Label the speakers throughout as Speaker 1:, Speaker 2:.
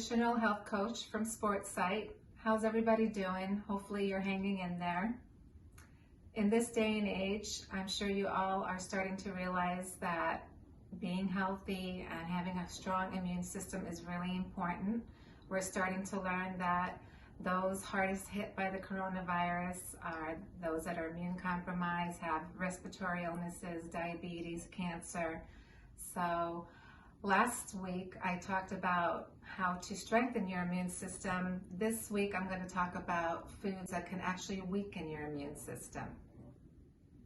Speaker 1: nutritional health coach from Sportsite. How's everybody doing? Hopefully you're hanging in there. In this day and age, I'm sure you all are starting to realize that being healthy and having a strong immune system is really important. We're starting to learn that those hardest hit by the coronavirus are those that are immune compromised, have respiratory illnesses, diabetes, cancer. So last week I talked about how to strengthen your immune system. This week I'm going to talk about foods that can actually weaken your immune system.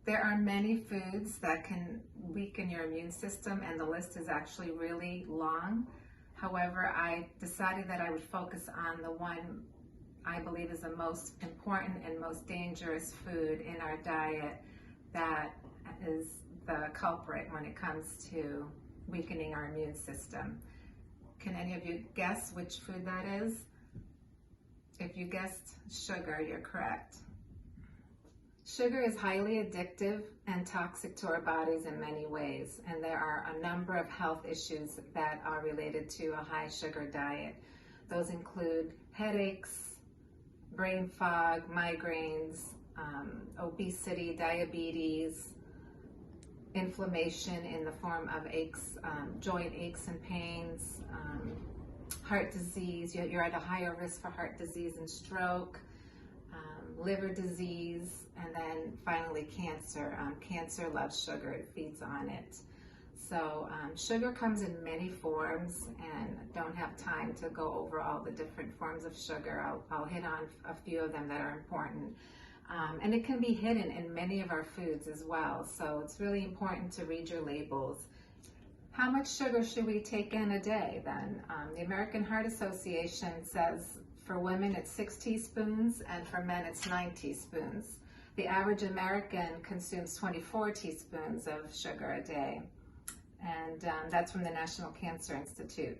Speaker 1: There are many foods that can weaken your immune system, and the list is actually really long. However, I decided that I would focus on the one I believe is the most important and most dangerous food in our diet that is the culprit when it comes to weakening our immune system. Can any of you guess which food that is? If you guessed sugar, you're correct. Sugar is highly addictive and toxic to our bodies in many ways, and there are a number of health issues that are related to a high sugar diet. Those include headaches, brain fog, migraines, obesity, diabetes, inflammation in the form of aches, joint aches and pains, heart disease. You're at a higher risk for heart disease and stroke, liver disease, and then finally cancer. Cancer loves sugar, it feeds on it. So sugar comes in many forms, and don't have time to go over all the different forms of sugar. I'll hit on a few of them that are important. And it can be hidden in many of our foods as well. So it's really important to read your labels. How much sugar should we take in a day then? The American Heart Association says for women it's 6 teaspoons and for men it's 9 teaspoons. The average American consumes 24 teaspoons of sugar a day. And that's from the National Cancer Institute.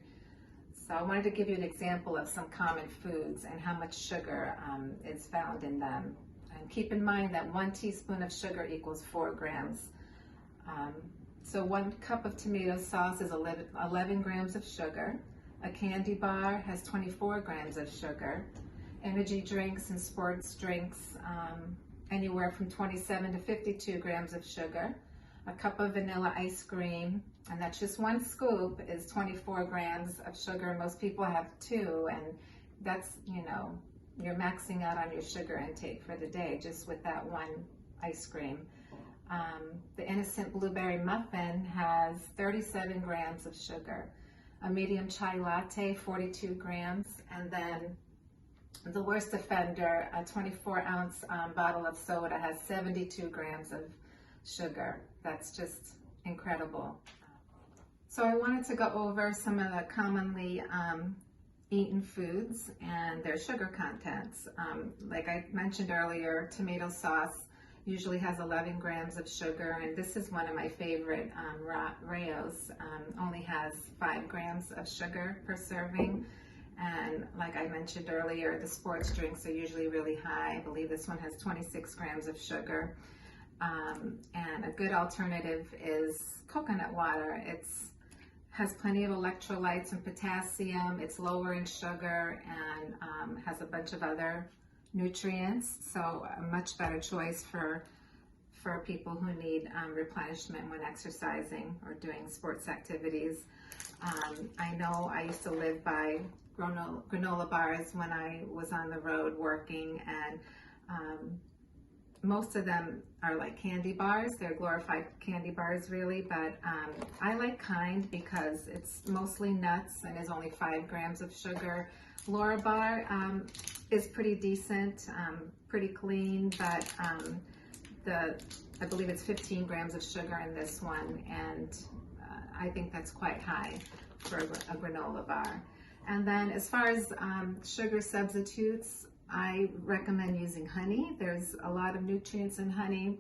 Speaker 1: So I wanted to give you an example of some common foods and how much sugar is found in them. And keep in mind that 1 teaspoon of sugar equals 4 grams. So 1 cup of tomato sauce is 11 grams of sugar. A candy bar has 24 grams of sugar. Energy drinks and sports drinks, anywhere from 27 to 52 grams of sugar. A cup of vanilla ice cream, and that's just 1 scoop, is 24 grams of sugar. Most people have 2, and that's, you're maxing out on your sugar intake for the day just with that 1 ice cream. The innocent blueberry muffin has 37 grams of sugar. A medium chai latte, 42 grams, and then the worst offender, a 24-ounce bottle of soda has 72 grams of sugar. That's just incredible. So I wanted to go over some of the commonly eaten foods and their sugar contents. Like I mentioned earlier, tomato sauce usually has 11 grams of sugar, and this is one of my favorite. Rayo's only has 5 grams of sugar per serving. And like I mentioned earlier, the sports drinks are usually really high. I believe this one has 26 grams of sugar. And a good alternative is coconut water. It has plenty of electrolytes and potassium. It's lower in sugar and has a bunch of other nutrients. So a much better choice for people who need replenishment when exercising or doing sports activities. I know I used to live by granola bars when I was on the road working, and most of them are like candy bars. They're glorified candy bars really, but I like Kind because it's mostly nuts and is only 5 grams of sugar. Laura Bar is pretty decent, pretty clean, but I believe it's 15 grams of sugar in this one, and I think that's quite high for a granola bar. And then as far as sugar substitutes, I recommend using honey. There's a lot of nutrients in honey.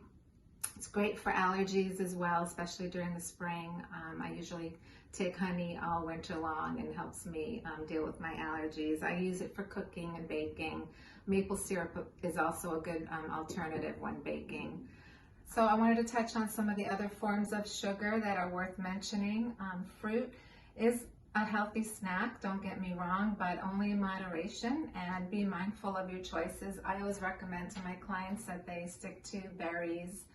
Speaker 1: It's great for allergies as well, especially during the spring. I usually take honey all winter long, and helps me deal with my allergies. I use it for cooking and baking. Maple syrup is also a good alternative when baking. So I wanted to touch on some of the other forms of sugar that are worth mentioning. Fruit is a healthy snack, don't get me wrong, but only in moderation, and be mindful of your choices. I always recommend to my clients that they stick to berries,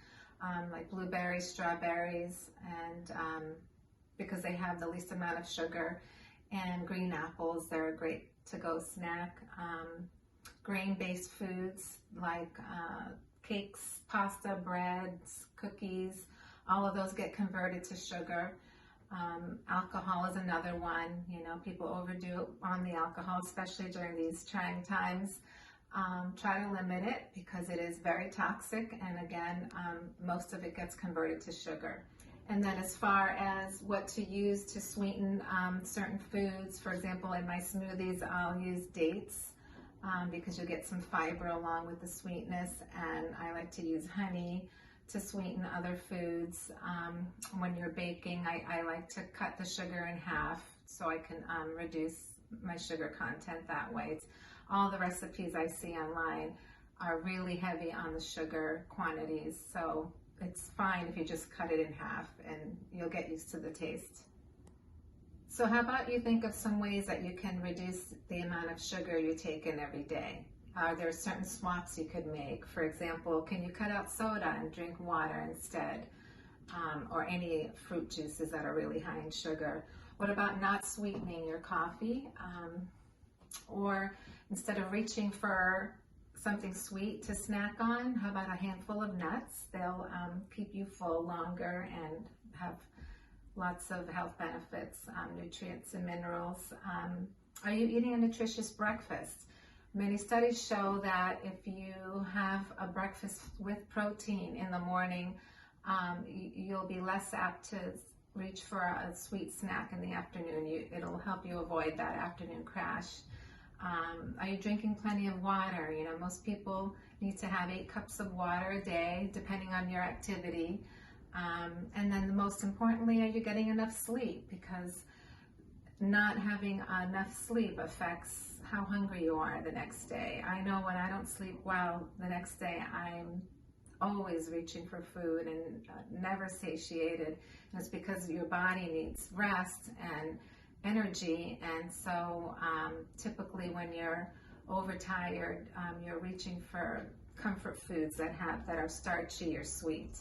Speaker 1: like blueberries, strawberries, and because they have the least amount of sugar, and green apples, they're a great to-go snack. Grain-based foods like cakes, pasta, breads, cookies, all of those get converted to sugar. Alcohol is another one. You know, people overdo on the alcohol, especially during these trying times. Try to limit it because it is very toxic, and again, most of it gets converted to sugar. And then as far as what to use to sweeten certain foods, for example, in my smoothies, I'll use dates because you'll get some fiber along with the sweetness, and I like to use honey to sweeten other foods. When you're baking, I like to cut the sugar in half so I can reduce my sugar content that way. All the recipes I see online are really heavy on the sugar quantities, so it's fine if you just cut it in half and you'll get used to the taste. So how about you think of some ways that you can reduce the amount of sugar you take in every day? There are certain swaps you could make. For example, can you cut out soda and drink water instead? Or any fruit juices that are really high in sugar. What about not sweetening your coffee? Or instead of reaching for something sweet to snack on, how about a handful of nuts? They'll keep you full longer and have lots of health benefits, nutrients and minerals. Are you eating a nutritious breakfast? Many studies show that if you have a breakfast with protein in the morning, you'll be less apt to reach for a sweet snack in the afternoon. It'll help you avoid that afternoon crash. Are you drinking plenty of water? You know, most people need to have 8 cups of water a day, depending on your activity. And then most importantly, are you getting enough sleep? Because not having enough sleep affects how hungry you are the next day. I know when I don't sleep well the next day, I'm always reaching for food and never satiated. And it's because your body needs rest and energy, and so typically when you're overtired, you're reaching for comfort foods that are starchy or sweet.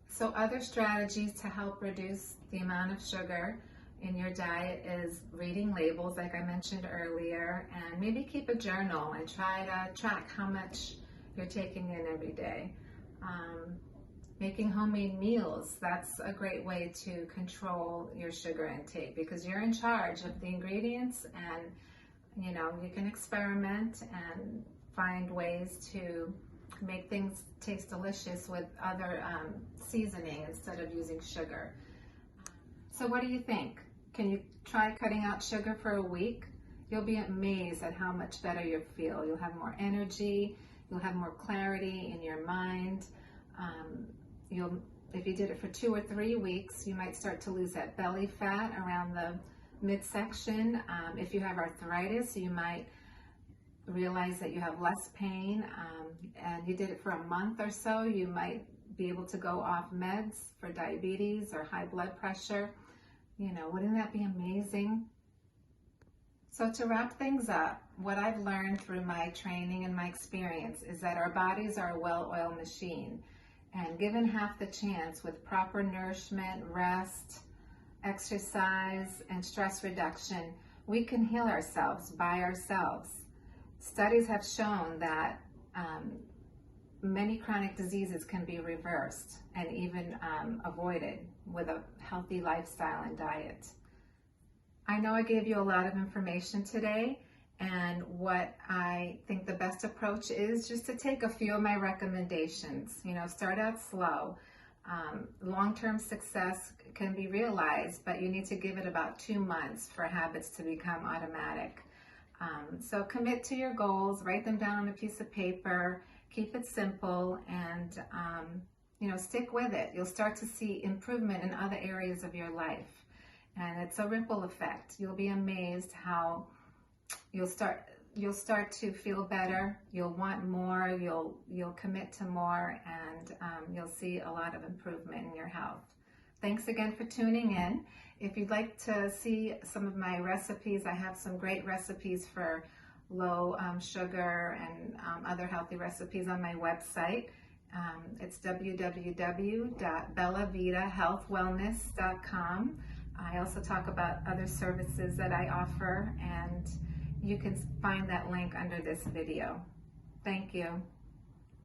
Speaker 1: So other strategies to help reduce the amount of sugar in your diet is reading labels, like I mentioned earlier, and maybe keep a journal and try to track how much you're taking in every day. Making homemade meals, that's a great way to control your sugar intake because you're in charge of the ingredients, and you know, you can experiment and find ways to make things taste delicious with other seasoning instead of using sugar. So what do you think? Can you try cutting out sugar for a week? You'll be amazed at how much better you'll feel. You'll have more energy, you'll have more clarity in your mind. If you did it for 2 or 3 weeks, you might start to lose that belly fat around the midsection. If you have arthritis, you might realize that you have less pain, and you did it for a month or so, you might be able to go off meds for diabetes or high blood pressure. You know, wouldn't that be amazing? So to wrap things up, what I've learned through my training and my experience is that our bodies are a well-oiled machine, and given half the chance with proper nourishment, rest, exercise, and stress reduction, we can heal ourselves by ourselves. Studies have shown that many chronic diseases can be reversed and even avoided with a healthy lifestyle and diet. I know I gave you a lot of information today, and what I think the best approach is just to take a few of my recommendations. You know, start out slow. Long-term success can be realized, but you need to give it about 2 months for habits to become automatic. So commit to your goals, write them down on a piece of paper, keep it simple, and you know, stick with it. You'll start to see improvement in other areas of your life, and it's a ripple effect. You'll be amazed how you'll start to feel better. You'll want more. You'll commit to more, and you'll see a lot of improvement in your health. Thanks again for tuning in. If you'd like to see some of my recipes, I have some great recipes for low sugar and other healthy recipes on my website. It's www.bellavitahealthwellness.com. I also talk about other services that I offer, and you can find that link under this video. Thank you.